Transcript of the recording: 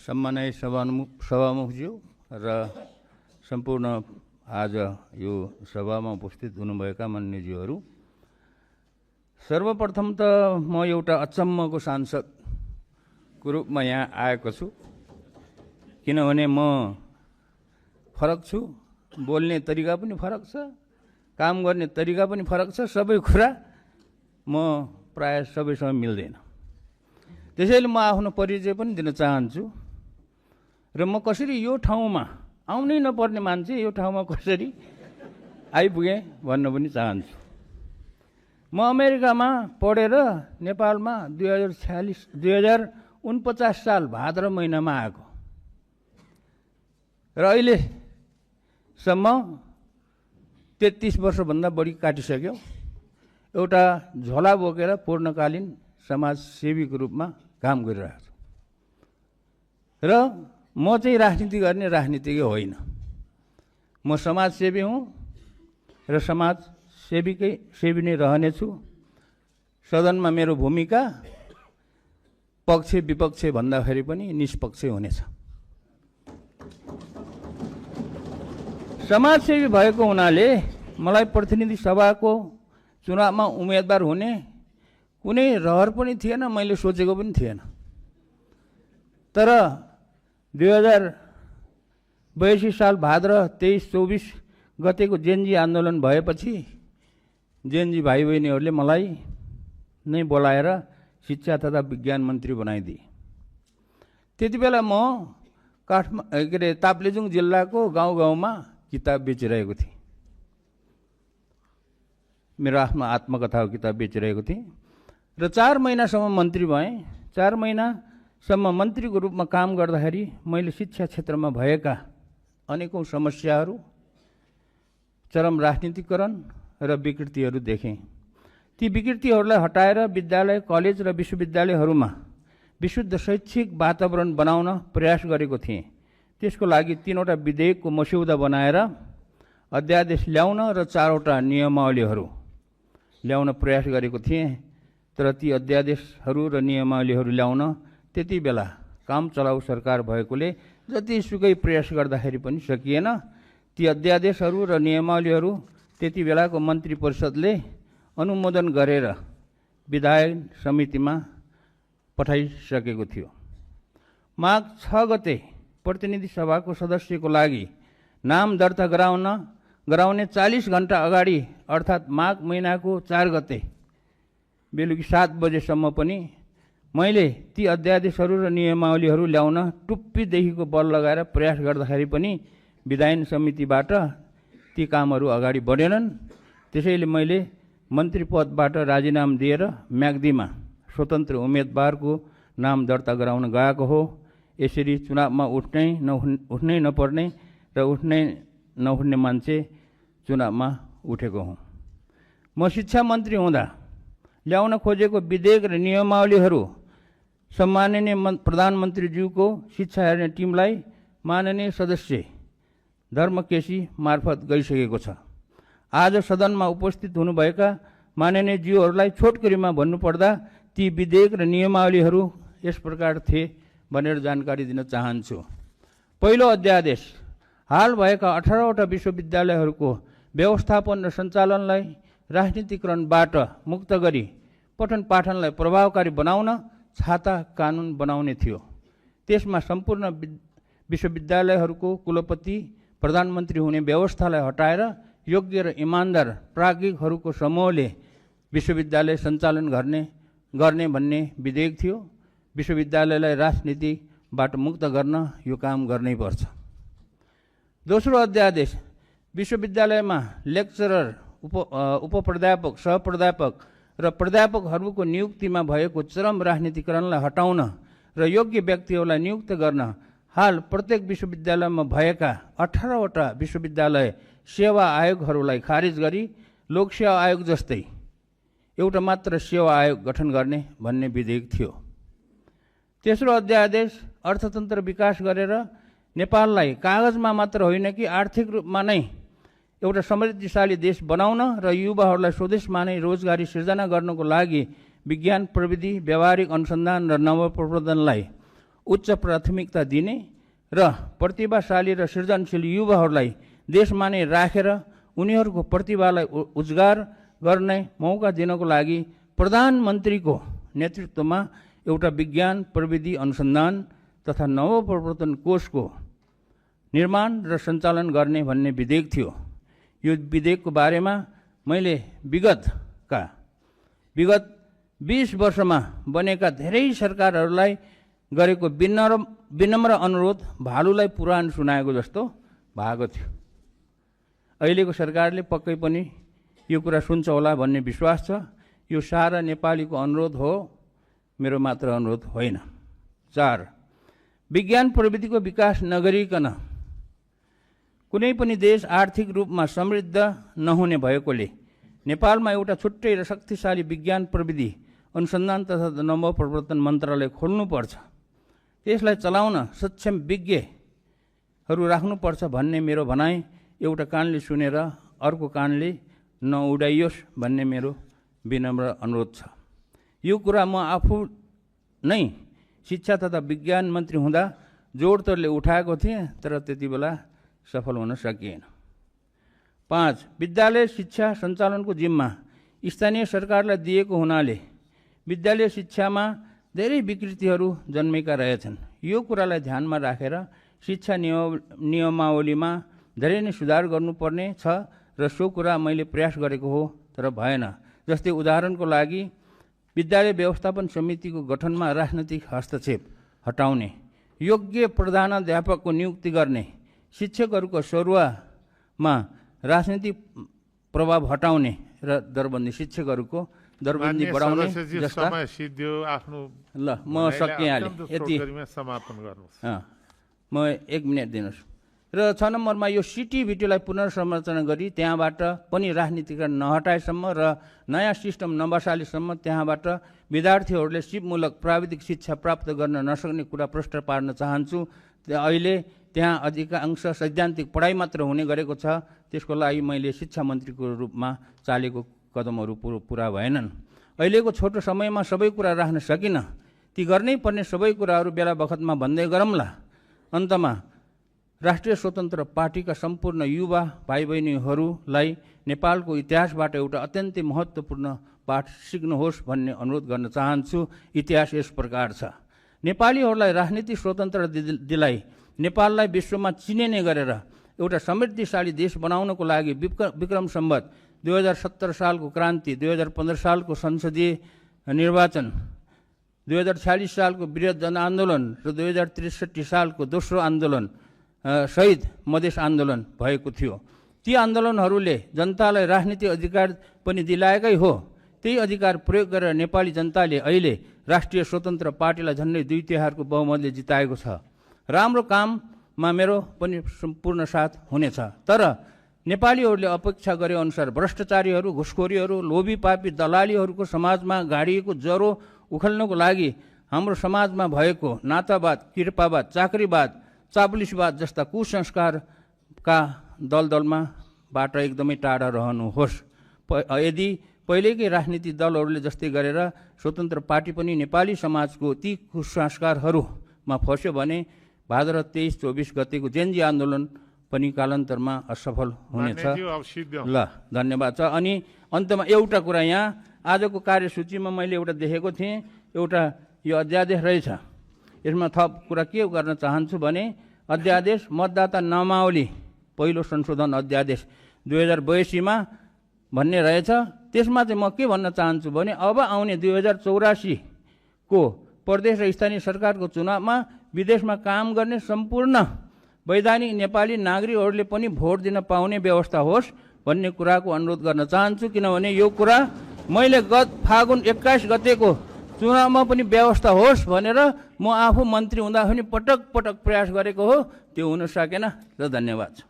सम्माननीय सभामुखज्यू र सम्पूर्ण आज यो सभामा उपस्थित हुनुभएका मान्यज्यूहरू, सर्वप्रथम त म एउटा अचम्मको सांसदको रूपमा यहाँ आएको छु। किनभने म फरक छु, बोल्ने तरिका पनि फरक छ, काम गर्ने तरिका पनि फरक छ, सबै कुरा म प्राय सबैसँग मिल्दैन। त्यसैले म आफ्नो परिचय पनि दिन चाहन्छु र म कसरी यो ठाउँमा आउनै नपर्ने मान्छे यो ठाउँमा कसरी आइपुगेँ भन्न पनि चाहन्छु। म अमेरिकामा पढेर नेपालमा 2049 साल भाद्र महिनामा आएको र अहिलेसम्म 33 वर्षभन्दा बढी काटिसक्यो। एउटा झोला बोकेर पूर्णकालीन समाजसेवीको रूपमा काम गरिरहेको छु र म चाहिँ राजनीति गर्ने राजनीतिज्ञ होइन। म समाजसेवी हुँ र सेवी नै रहनेछु। सदनमा मेरो भूमिका पक्ष विपक्ष भन्दाखेरि पनि निष्पक्ष हुनेछ। समाजसेवी भएको हुनाले मलाई प्रतिनिधि सभाको चुनावमा उम्मेदवार हुने कुनै रहर पनि थिएन, मैले सोचेको पनि थिएन। तर 2082 साल भाद्र 23-24 गतेको जेनजी आन्दोलन भएपछि जेनजी भाइ बहिनीहरूले मलाई नै बोलाएर शिक्षा तथा विज्ञान मन्त्री बनाइदिए। त्यति बेला म ताप्लेजुङ जिल्लाको गाउँ गाउँमा किताब बेचिरहेको थिएँ। मेरो आफ्नो आत्मकथाको किताब बेचिरहेको थिएँ र 4 महिनासम्म मन्त्री भएँ। 4 महिनासम्म मन्त्रीको रूपमा काम गर्दाखेरि मैले शिक्षा क्षेत्रमा भएका अनेकौं समस्याहरू, चरम राजनीतिकरण र विकृतिहरू देखेँ। ती विकृतिहरूलाई हटाएर विद्यालय, कलेज र विश्वविद्यालयहरूमा विशुद्ध शैक्षिक वातावरण बनाउन प्रयास गरेको थिएँ। त्यसको लागि 3वटा विधेयकको मस्यौदा बनाएर अध्यादेश ल्याउन र 4वटा नियमावलीहरू ल्याउन प्रयास गरेको थिएँ। तर ती अध्यादेशहरू र नियमावलीहरू ल्याउन त्यति बेला काम चलाउ सरकार भएकोले जतिसुकै प्रयास गर्दाखेरि पनि सकिएन। ती अध्यादेशहरू र नियमावलीहरू त्यति बेलाको मन्त्री परिषदले अनुमोदन गरेर विधायन समितिमा पठाइसकेको थियो। माघ 6 गते प्रतिनिधि सभाको सदस्यको लागि नाम दर्ता गराउने 40 घण्टा अगाडि अर्थात् माघ महिनाको 4 गते बेलुकी 7 बजेसम्म पनि मैले ती अध्यादेशहरू र नियमावलीहरू ल्याउन टुप्पीदेखिको बल लगाएर प्रयास गर्दाखेरि पनि विधायन समितिबाट ती कामहरू अगाडि बढेनन्। त्यसैले मैले मन्त्री पदबाट राजीनामा दिएर म्याग्दीमा स्वतन्त्र उम्मेदवारको नाम दर्ता गराउन गएको हो। यसरी चुनावमा उठ्नै नपर्ने र उठ्नै नहुने मान्छे चुनावमा उठेको हुँ। म शिक्षा मन्त्री हुँदा ल्याउन खोजेको विधेयक र नियमावलीहरू सम्माननीय प्रधानमन्त्रीज्यूको शिक्षा हेर्ने टिमलाई माननीय सदस्य धर्मकेशी मार्फत गइसकेको छ। आज सदनमा उपस्थित हुनुभएका माननीय ज्यूहरूलाई छोटकरीमा भन्नुपर्दा ती विधेयक र नियमावलीहरू यस प्रकार थिए भनेर जानकारी दिन चाहन्छु। पहिलो अध्यादेश हाल भएका 18वटा विश्वविद्यालयहरूको व्यवस्थापन र सञ्चालनलाई राजनीतिकरणबाट मुक्त गरी पठन पाठनलाई प्रभावकारी बनाउन छाता कानुन बनाउने थियो। त्यसमा सम्पूर्ण विश्वविद्यालयहरूको कुलपति प्रधानमन्त्री हुने व्यवस्थालाई हटाएर योग्य र इमान्दार प्राज्ञिकहरूको समूहले विश्वविद्यालय सञ्चालन गर्ने भन्ने विधेयक थियो। विश्वविद्यालयलाई राजनीतिबाट मुक्त गर्न यो काम गर्नै पर्छ। दोस्रो अध्यादेश विश्वविद्यालयमा लेक्चरर, उपप्राध्यापक, सहप्राध्यापक र प्राध्यापकहरूको नियुक्तिमा भएको चरम राजनीतिकरणलाई हटाउन र योग्य व्यक्तिहरूलाई नियुक्त गर्न हाल प्रत्येक विश्वविद्यालयमा भएका 18वटा विश्वविद्यालय सेवा आयोगहरूलाई खारेज गरी लोकसेवा आयोग जस्तै एउटा मात्र सेवा आयोग गठन गर्ने भन्ने विधेयक थियो। तेस्रो अध्यादेश अर्थतन्त्र विकास गरेर नेपाललाई कागजमा मात्र होइन कि आर्थिक रूपमा नै एउटा समृद्धिशाली देश बनाउन र युवाहरूलाई स्वदेशमा नै रोजगारी सिर्जना गर्नको लागि विज्ञान, प्रविधि, व्यावहारिक अनुसन्धान र नवप्रवर्धनलाई उच्च प्राथमिकता दिने र प्रतिभाशाली र सृजनशील युवाहरूलाई देशमा नै राखेर उनीहरूको प्रतिभालाई उजागर गर्ने मौका दिनको लागि प्रधानमन्त्रीको नेतृत्वमा एउटा विज्ञान प्रविधि अनुसन्धान तथा नवप्रवर्तन कोषको निर्माण र सञ्चालन गर्ने भन्ने विधेयक थियो। यो विधेयकको बारेमा मैले विगत 20 वर्षमा बनेका धेरै सरकारहरूलाई गरेको विनम्र अनुरोध भालुलाई पुराण सुनाएको जस्तो भएको थियो। अहिलेको सरकारले पक्कै पनि यो कुरा सुन्छ होला भन्ने विश्वास छ। यो सारा नेपालीको अनुरोध हो, मेरो मात्र अनुरोध होइन। 4. विज्ञान प्रविधिको विकास नगरिकन कुनै पनि देश आर्थिक रूपमा समृद्ध नहुने भएकोले नेपालमा एउटा छुट्टै र शक्तिशाली विज्ञान प्रविधि अनुसन्धान तथा नवप्रवर्तन मन्त्रालय खोल्नुपर्छ। त्यसलाई चलाउन सक्षम विज्ञहरू राख्नुपर्छ भन्ने मेरो भनाइ एउटा कानले सुनेर अर्को कानले नउडाइयोस् भन्ने मेरो विनम्र अनुरोध छ। यो कुरा म आफू नै शिक्षा तथा विज्ञान मन्त्री हुँदा जोडतोडले उठाएको थिएँ, तर त्यति बेला सफल हुन सकिएन। 5. विद्यालय शिक्षा सञ्चालनको जिम्मा स्थानीय सरकारलाई दिएको हुनाले विद्यालय शिक्षामा धेरै विकृतिहरू जन्मेका रहेछन्। यो कुरालाई ध्यानमा राखेर शिक्षा नियमावलीमा धेरै नै सुधार गर्नुपर्ने छ र सो कुरा मैले प्रयास गरेको हो, तर भएन। जस्तै उदाहरणको लागि विद्यालय व्यवस्थापन समितिको गठनमा राजनैतिक हस्तक्षेप हटाउने, योग्य प्रधानाध्यापकको नियुक्ति गर्ने, शिक्षकहरूको सरुवामा राजनीतिक प्रभाव हटाउने र दरबन्दी शिक्षकहरूको दरबन्दी बढाउने जस्ता। ल म सकिहालेँ, यति समापन गर्नुहोस्। म 1 मिनट दिनुहोस्। र 6 नम्बरमा यो सिटिभिटीलाई पुनर्संरचना गरी त्यहाँबाट पनि राजनीतिकरण नहटाएसम्म र नयाँ सिस्टम नबसालेसम्म त्यहाँबाट विद्यार्थीहरूले सिपमूलक प्राविधिक शिक्षा प्राप्त गर्न नसक्ने कुरा प्रष्ट पार्न चाहन्छु। अहिले त्यहाँ अधिकांश सैद्धान्तिक पढाइ मात्र हुने गरेको छ। त्यसको लागि मैले शिक्षा मन्त्रीको रूपमा चालेको कदमहरू पुरा भएनन्। अहिलेको छोटो समयमा सबै कुरा राख्न सकिनँ। ती गर्नै पर्ने सबै कुराहरू बेला बखतमा भन्दै गरौँला। अन्तमा राष्ट्रिय स्वतन्त्र पार्टीका सम्पूर्ण युवा भाइ बहिनीहरूलाई नेपालको इतिहासबाट एउटा अत्यन्तै महत्त्वपूर्ण पाठ सिक्नुहोस् भन्ने अनुरोध गर्न चाहन्छु। इतिहास यस प्रकार छ। नेपालीहरूलाई राजनीतिक स्वतन्त्र दिलाई नेपाललाई विश्वमा चिनिने गरेर एउटा समृद्धिशाली देश बनाउनको लागि विक्रम सम्वत 2070 सालको क्रान्ति, 2015 सालको संसदीय निर्वाचन, 2046 सालको वृहत जनआन्दोलन र 2063 सालको दोस्रो आन्दोलन शहीद मधेस आन्दोलन भएको थियो। ती आन्दोलनहरूले जनतालाई राजनीतिक अधिकार पनि दिलाएकै हो। त्यही अधिकार प्रयोग गरेर नेपाली जनताले अहिले राष्ट्रिय स्वतन्त्र पार्टीलाई झन्डै 2/3 बहुमतले जिताएको छ। राम्रो काममा मेरो पनि सम्पूर्ण साथ हुनेछ। तर नेपालीहरूले अपेक्षा गरे अनुसार भ्रष्टाचारीहरू, घुसखोरीहरू, लोभी पापी दलालीहरूको समाजमा गाडिएको ज्वरो उखल्नको लागि हाम्रो समाजमा भएको नातावाद, कृपावाद, चाकरीवाद, चापुलिसवाद जस्ता कुसंस्कारका दलदलमाबाट एकदमै टाढा रहनुहोस्। यदि पहिलेकै राजनीतिक दलहरूले जस्तै गरेर स्वतन्त्र पार्टी पनि नेपाली समाजको ती कुसंस्कारहरूमा फस्यो भने भाद्र 23-24 गतेको जेनजी आन्दोलन पनि कालान्तरमा असफल हुनेछ। ल धन्यवाद छ। अनि अन्तमा एउटा कुरा, यहाँ आजको कार्यसूचीमा मैले एउटा देखेको थिएँ, एउटा यो अध्यादेश रहेछ। यसमा थप कुरा के गर्न चाहन्छु भने अध्यादेश मतदाता नामावली पहिलो संशोधन अध्यादेश 2082 भन्ने रहेछ। त्यसमा चाहिँ म के भन्न चाहन्छु भने अब आउने 2084 को प्रदेश र स्थानीय सरकारको चुनावमा विदेशमा काम गर्ने सम्पूर्ण वैधानिक नेपाली नागरिकहरूले पनि भोट दिन पाउने व्यवस्था होस् भन्ने कुराको अनुरोध गर्न चाहन्छु। किनभने यो कुरा मैले गत फागुन 21 गतेको चुनावमा पनि व्यवस्था होस् भनेर म आफू मन्त्री हुँदा पनि पटक पटक प्रयास गरेको हो। त्यो हुन सकेन। र धन्यवाद।